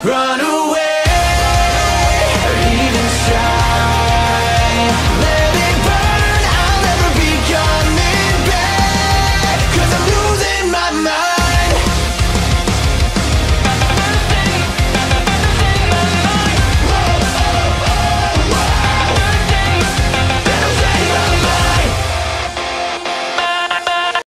Run away, even shine. Let it burn, I'll never be coming back. 'Cause I'm losing my mind.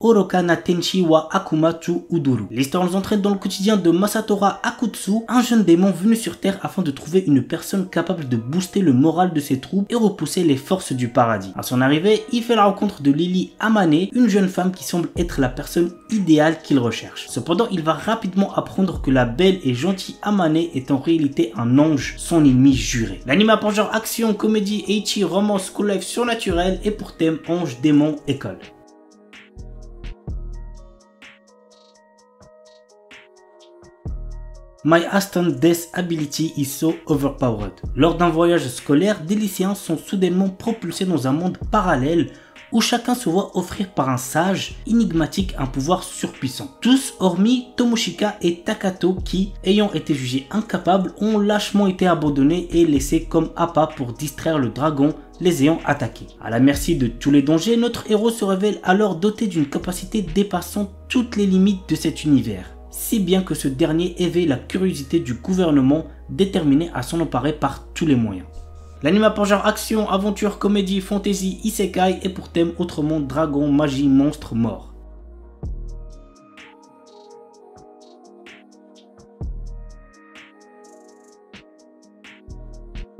Oroka na Tenshi wa Akuma tu Uduru. L'histoire nous entraîne dans le quotidien de Masatora Akutsu, un jeune démon venu sur Terre afin de trouver une personne capable de booster le moral de ses troupes et repousser les forces du paradis. À son arrivée, il fait la rencontre de Lily Amane, une jeune femme qui semble être la personne idéale qu'il recherche. Cependant, il va rapidement apprendre que la belle et gentille Amane est en réalité un ange, son ennemi juré. L'anime a pour genre action, comédie, ecchi, romance, school life surnaturel et pour thème ange, démon, école. My Aston Death Ability is so overpowered. Lors d'un voyage scolaire, des lycéens sont soudainement propulsés dans un monde parallèle où chacun se voit offrir par un sage énigmatique un pouvoir surpuissant. Tous hormis Tomoshika et Takato qui, ayant été jugés incapables, ont lâchement été abandonnés et laissés comme appât pour distraire le dragon les ayant attaqués. À la merci de tous les dangers, notre héros se révèle alors doté d'une capacité dépassant toutes les limites de cet univers. Si bien que ce dernier éveille la curiosité du gouvernement déterminé à s'en emparer par tous les moyens. L'anime a pour genre action, aventure, comédie, fantasy, isekai et pour thème autrement dragon, magie, monstre, mort.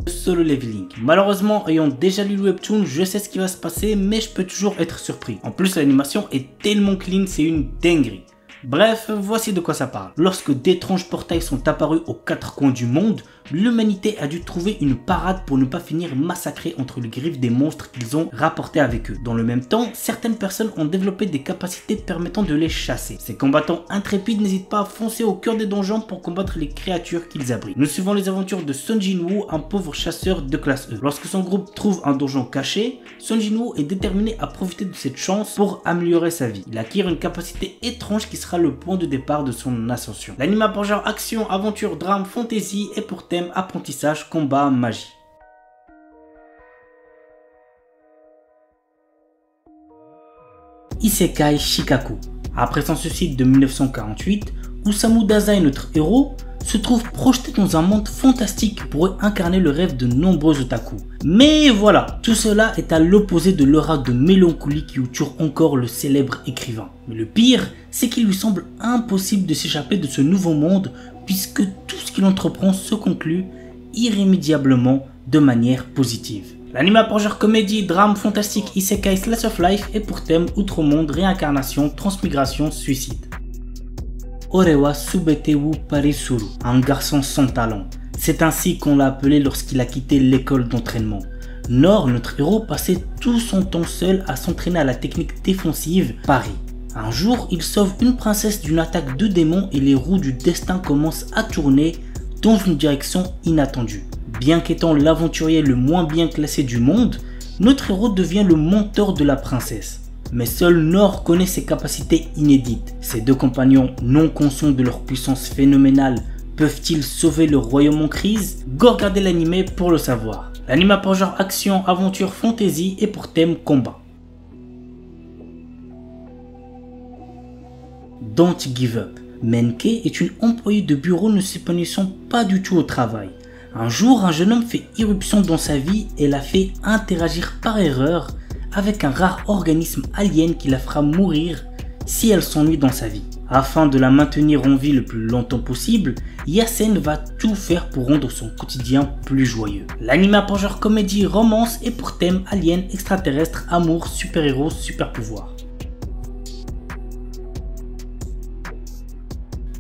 Solo Leveling. Malheureusement, ayant déjà lu le webtoon, je sais ce qui va se passer, mais je peux toujours être surpris. En plus, l'animation est tellement clean, c'est une dinguerie. Bref, voici de quoi ça parle. Lorsque d'étranges portails sont apparus aux quatre coins du monde, l'humanité a dû trouver une parade pour ne pas finir massacrée entre les griffes des monstres qu'ils ont rapportés avec eux. Dans le même temps, certaines personnes ont développé des capacités permettant de les chasser. Ces combattants intrépides n'hésitent pas à foncer au cœur des donjons pour combattre les créatures qu'ils abritent. Nous suivons les aventures de Son Jinwoo, un pauvre chasseur de classe E. Lorsque son groupe trouve un donjon caché, Son Jinwoo est déterminé à profiter de cette chance pour améliorer sa vie. Il acquiert une capacité étrange qui sera le point de départ de son ascension. L'anime a pour genre action, aventure, drame, fantasy et pour thème apprentissage, combat, magie. Isekai Shikaku. Après son suicide de 1948, Osamu Dazai, notre héros, se trouve projeté dans un monde fantastique qui pourrait incarner le rêve de nombreux otaku. Mais voilà, tout cela est à l'opposé de l'aura de mélancolie qui entoure encore le célèbre écrivain. Mais le pire, c'est qu'il lui semble impossible de s'échapper de ce nouveau monde puisque tout ce qu'il entreprend se conclut irrémédiablement de manière positive. L'anime a pour genre comédie, drame, fantastique, isekai, slice of life et pour thème outre-monde, réincarnation, transmigration, suicide. Orewa Subete wu Parisuru, un garçon sans talent. C'est ainsi qu'on l'a appelé lorsqu'il a quitté l'école d'entraînement. Nor, notre héros, passait tout son temps seul à s'entraîner à la technique défensive Pari. Un jour, il sauve une princesse d'une attaque de démons et les roues du destin commencent à tourner dans une direction inattendue. Bien qu'étant l'aventurier le moins bien classé du monde, notre héros devient le mentor de la princesse. Mais seul Nor connaît ses capacités inédites. Ses deux compagnons, non conscients de leur puissance phénoménale, peuvent-ils sauver le royaume en crise? Go regarder l'anime pour le savoir. L'anime a pour genre action, aventure, fantasy et pour thème combat. Don't give up. Menke est une employée de bureau ne s'épanouissant pas du tout au travail. Un jour, un jeune homme fait irruption dans sa vie et la fait interagir par erreur avec un rare organisme alien qui la fera mourir si elle s'ennuie dans sa vie. Afin de la maintenir en vie le plus longtemps possible, Yasen va tout faire pour rendre son quotidien plus joyeux. L'anime a pour genre comédie, romance et pour thème alien, extraterrestre, amour, super-héros, super-pouvoir.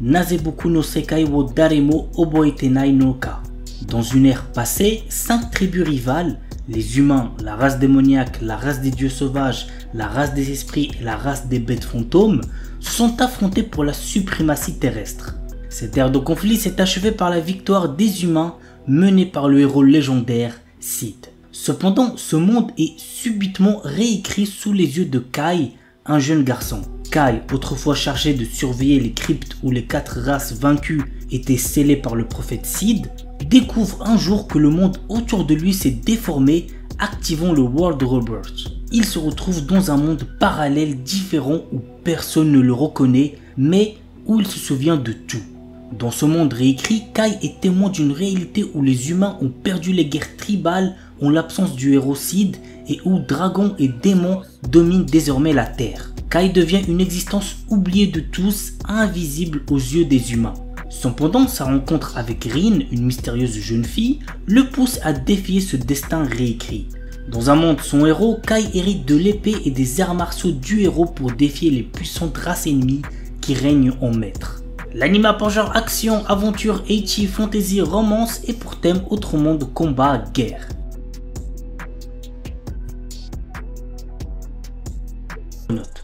Nazeboku no Sekai wo Daremo Oboetenai no Ka. Dans une ère passée, 5 tribus rivales, les humains, la race démoniaque, la race des dieux sauvages, la race des esprits et la race des bêtes fantômes, se sont affrontés pour la suprématie terrestre. Cette ère de conflit s'est achevée par la victoire des humains menée par le héros légendaire Sith. Cependant, ce monde est subitement réécrit sous les yeux de Kai, un jeune garçon. Kai, autrefois chargé de surveiller les cryptes où les 4 races vaincues était scellé par le prophète Sid, découvre un jour que le monde autour de lui s'est déformé, activant le World Rebirth. Il se retrouve dans un monde parallèle différent où personne ne le reconnaît, mais où il se souvient de tout. Dans ce monde réécrit, Kai est témoin d'une réalité où les humains ont perdu les guerres tribales en l'absence du héros Sid et où dragons et démons dominent désormais la Terre. Kai devient une existence oubliée de tous, invisible aux yeux des humains. Cependant, sa rencontre avec Rin, une mystérieuse jeune fille, le pousse à défier ce destin réécrit. Dans un monde sans héros, Kai hérite de l'épée et des arts martiaux du héros pour défier les puissantes races ennemies qui règnent en maître. L'anime a pour genre action, aventure, ecchi, fantasy, romance et pour thème autre monde, combat, guerre.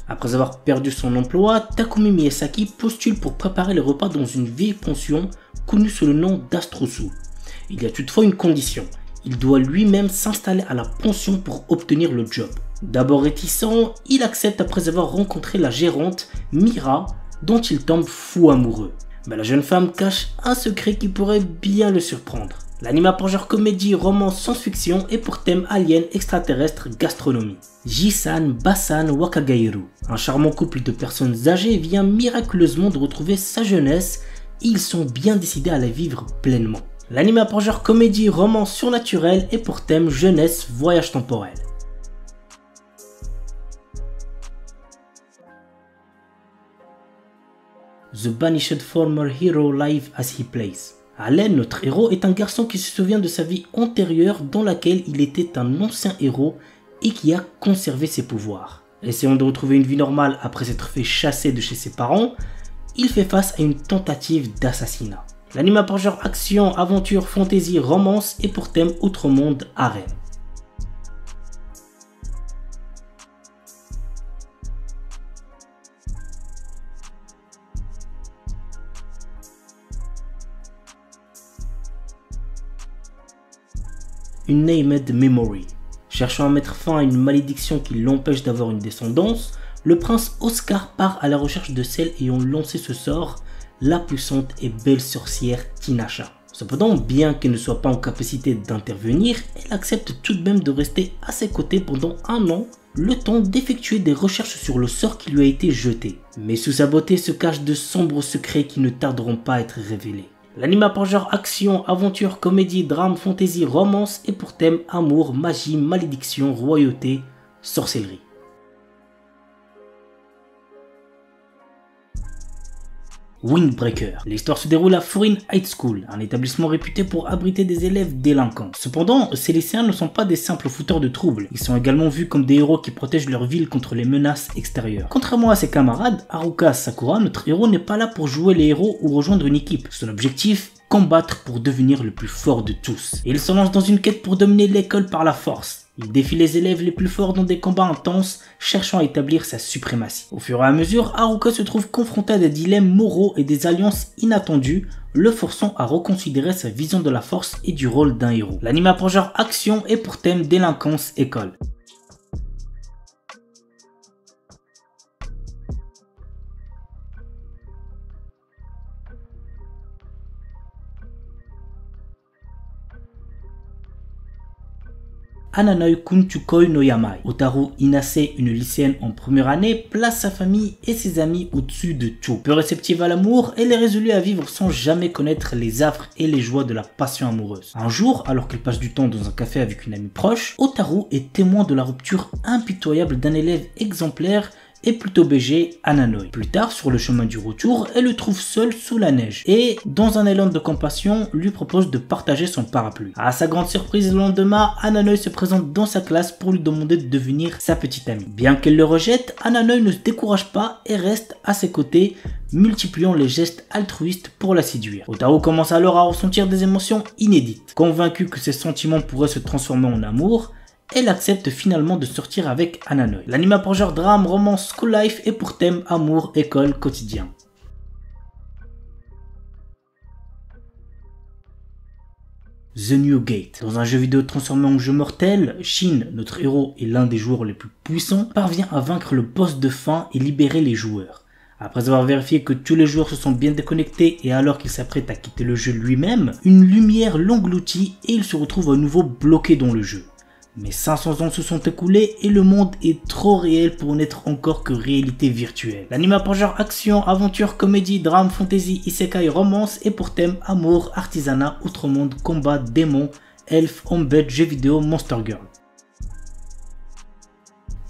Après avoir perdu son emploi, Takumi Miyazaki postule pour préparer les repas dans une vieille pension connue sous le nom d'Astrosu. Il y a toutefois une condition, il doit lui-même s'installer à la pension pour obtenir le job. D'abord réticent, il accepte après avoir rencontré la gérante, Mira, dont il tombe fou amoureux. Mais la jeune femme cache un secret qui pourrait bien le surprendre. L'anime a pour genre comédie, romance, science-fiction et pour thème alien, extraterrestre, gastronomie. Jisan, Basan, Wakagairu. Un charmant couple de personnes âgées vient miraculeusement de retrouver sa jeunesse et ils sont bien décidés à la vivre pleinement. L'anime a pour genre comédie, romance surnaturelle et pour thème jeunesse, voyage temporel. The Banished Former Hero Live as He Plays. Allen, notre héros, est un garçon qui se souvient de sa vie antérieure dans laquelle il était un ancien héros et qui a conservé ses pouvoirs. Essayant de retrouver une vie normale après s'être fait chasser de chez ses parents, il fait face à une tentative d'assassinat. L'anime a pour genre action, aventure, fantasy, romance et pour thème autre monde, harem. Une Named Memory. Cherchant à mettre fin à une malédiction qui l'empêche d'avoir une descendance, le prince Oscar part à la recherche de celle ayant lancé ce sort, la puissante et belle sorcière Tinasha. Cependant, bien qu'elle ne soit pas en capacité d'intervenir, elle accepte tout de même de rester à ses côtés pendant un an, le temps d'effectuer des recherches sur le sort qui lui a été jeté. Mais sous sa beauté se cachent de sombres secrets qui ne tarderont pas à être révélés. L'anime a pour genre action, aventure, comédie, drame, fantasy, romance et pour thème amour, magie, malédiction, royauté, sorcellerie. Windbreaker. L'histoire se déroule à Furin High School, un établissement réputé pour abriter des élèves délinquants. Cependant, ces lycéens ne sont pas des simples fouteurs de troubles, ils sont également vus comme des héros qui protègent leur ville contre les menaces extérieures. Contrairement à ses camarades, Haruka Sakura, notre héros n'est pas là pour jouer les héros ou rejoindre une équipe. Son objectif, combattre pour devenir le plus fort de tous. Et il se lance dans une quête pour dominer l'école par la force. Il défie les élèves les plus forts dans des combats intenses, cherchant à établir sa suprématie. Au fur et à mesure, Haruka se trouve confronté à des dilemmes moraux et des alliances inattendues, le forçant à reconsidérer sa vision de la force et du rôle d'un héros. L'anime a pour genre action et pour thème délinquance école. Ananoi Kunchukoi no Yamai. Otaru Inase, une lycéenne en première année, place sa famille et ses amis au-dessus de tout. Peu réceptive à l'amour, elle est résolue à vivre sans jamais connaître les affres et les joies de la passion amoureuse. Un jour, alors qu'elle passe du temps dans un café avec une amie proche, Otaru est témoin de la rupture impitoyable d'un élève exemplaire et plutôt BG, Ananoi. Plus tard, sur le chemin du retour, elle le trouve seul sous la neige et, dans un élan de compassion, lui propose de partager son parapluie. À sa grande surprise, le lendemain, Ananoi se présente dans sa classe pour lui demander de devenir sa petite amie. Bien qu'elle le rejette, Ananoi ne se décourage pas et reste à ses côtés, multipliant les gestes altruistes pour la séduire. Otaru commence alors à ressentir des émotions inédites. Convaincue que ses sentiments pourraient se transformer en amour, elle accepte finalement de sortir avec Ananoi. L'anime a pour genre drame, romance, school life et pour thème amour, école, quotidien. The New Gate. Dans un jeu vidéo transformé en jeu mortel, Shin, notre héros et l'un des joueurs les plus puissants, parvient à vaincre le boss de fin et libérer les joueurs. Après avoir vérifié que tous les joueurs se sont bien déconnectés et alors qu'il s'apprête à quitter le jeu lui-même, une lumière l'engloutit et il se retrouve à nouveau bloqué dans le jeu. Mais 500 ans se sont écoulés et le monde est trop réel pour n'être encore que réalité virtuelle. L'anime a pour genre action, aventure, comédie, drame, fantasy, isekai, romance et pour thème amour, artisanat, outre monde, combat, démons, elfes, hombed, jeux vidéo, monster girl.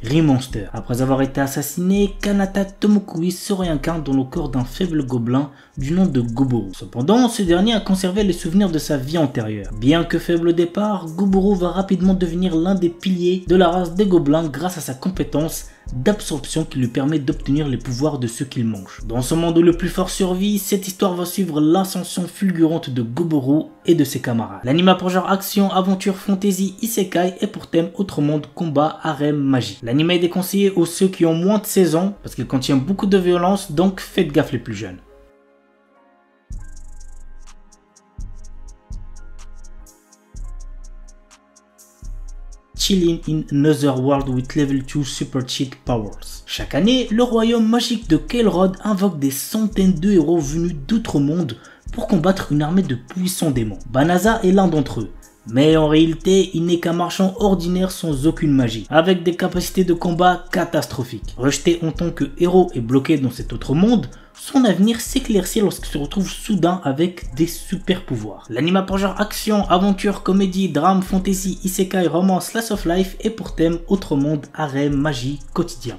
Remonster. Après avoir été assassiné, Kanata Tomokui se réincarne dans le corps d'un faible gobelin du nom de Goboro. Cependant, ce dernier a conservé les souvenirs de sa vie antérieure. Bien que faible au départ, Goboro va rapidement devenir l'un des piliers de la race des gobelins grâce à sa compétence d'absorption qui lui permet d'obtenir les pouvoirs de ceux qu'il mange. Dans ce monde où le plus fort survit, cette histoire va suivre l'ascension fulgurante de Goboro et de ses camarades. L'anime a pour genre action, aventure, fantasy, isekai et pour thème autre monde, combat, harem, magie. L'anime est déconseillé aux ceux qui ont moins de 16 ans parce qu'il contient beaucoup de violence, donc faites gaffe les plus jeunes. Chilling in Another World with Level 2 Super Cheat Powers. Chaque année, le royaume magique de Kael'Rod invoque des centaines de héros venus d'autres mondes pour combattre une armée de puissants démons. Banaza est l'un d'entre eux. Mais en réalité, il n'est qu'un marchand ordinaire sans aucune magie, avec des capacités de combat catastrophiques. Rejeté en tant que héros et bloqué dans cet autre monde, son avenir s'éclaircit lorsqu'il se retrouve soudain avec des super pouvoirs. L'anime a pour genre action, aventure, comédie, drame, fantasy, isekai, romance, slice of life et pour thème autre monde, harem, magie, quotidien.